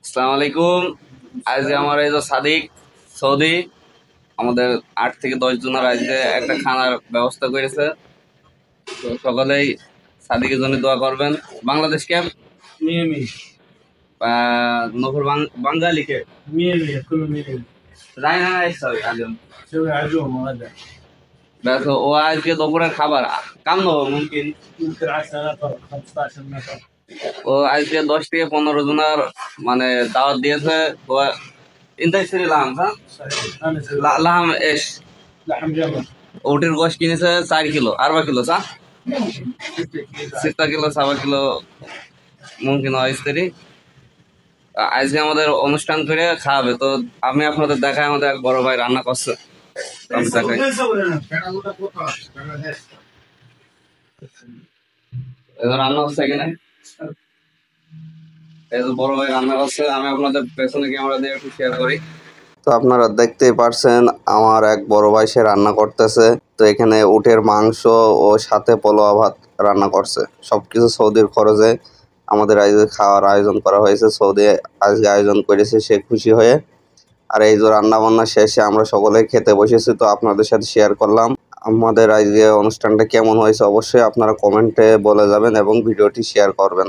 আসসালামু আলাইকুম। আজকে আমার এই যে সাদিক সৌদি আমাদের 8 থেকে 10 জনের আজকে একটা খানার ব্যবস্থা করেছে। তো সকলেই সাদিকের জন্য দোয়া করবেন। বাংলাদেশ ক্যাম্প مية নফর বাঙালি কে مية كله مية জানি না সরি আজম سوي عزومة هذا ব্যাস ও আজকে দুপুরের খাবার কাম নেবো মুমকিন। ممكن 10 نفر 15 نفر ও আজকে 10 থেকে 15 জনের মানে দাওয়াত দিয়েছে। তো ইন্টারেস্টেড লাম হ্যাঁ صحيح انا سوي লাহাম এস لحم جمل ওটির গোশ কিনেছে 4 কিলো 8 কিলো চা 6 কিলো 7 কিলো মুমকিন অস্থায়ী। আজকে আমাদের অনুষ্ঠান করে খাওয়াবে। তো আমি আপনাদের দেখাই আমাদের এক বড় ভাই রান্না করছে। আমি দেখাই রান্না হচ্ছে এখানে এই যে বড় ভাই রান্না করছে। আমি আপনাদের পেছনে ক্যামেরা দিয়ে একটু শেয়ার করি। তো আপনারা দেখতেই পারছেন আমার এক বড় ভাই সে রান্না করতেছে। তো এখানে উটের মাংস ও সাথে পোলাও ভাত রান্না করছে। সবকিছু সৌদির খরচে আমাদের আজকে খাওয়ার আয়োজন করা হয়েছে। সৌদি আজকে আয়োজন করেছে সে খুশি হয়ে। আর এই যে রান্না বান্না শেষে আমরা সকলে খেতে বসেছি। তো আপনাদের সাথে শেয়ার করলাম আমাদের আজকে অনুষ্ঠানটা কেমন হয়েছে। অবশ্যই আপনারা কমেন্টে বলে যাবেন এবং ভিডিওটি শেয়ার করবেন।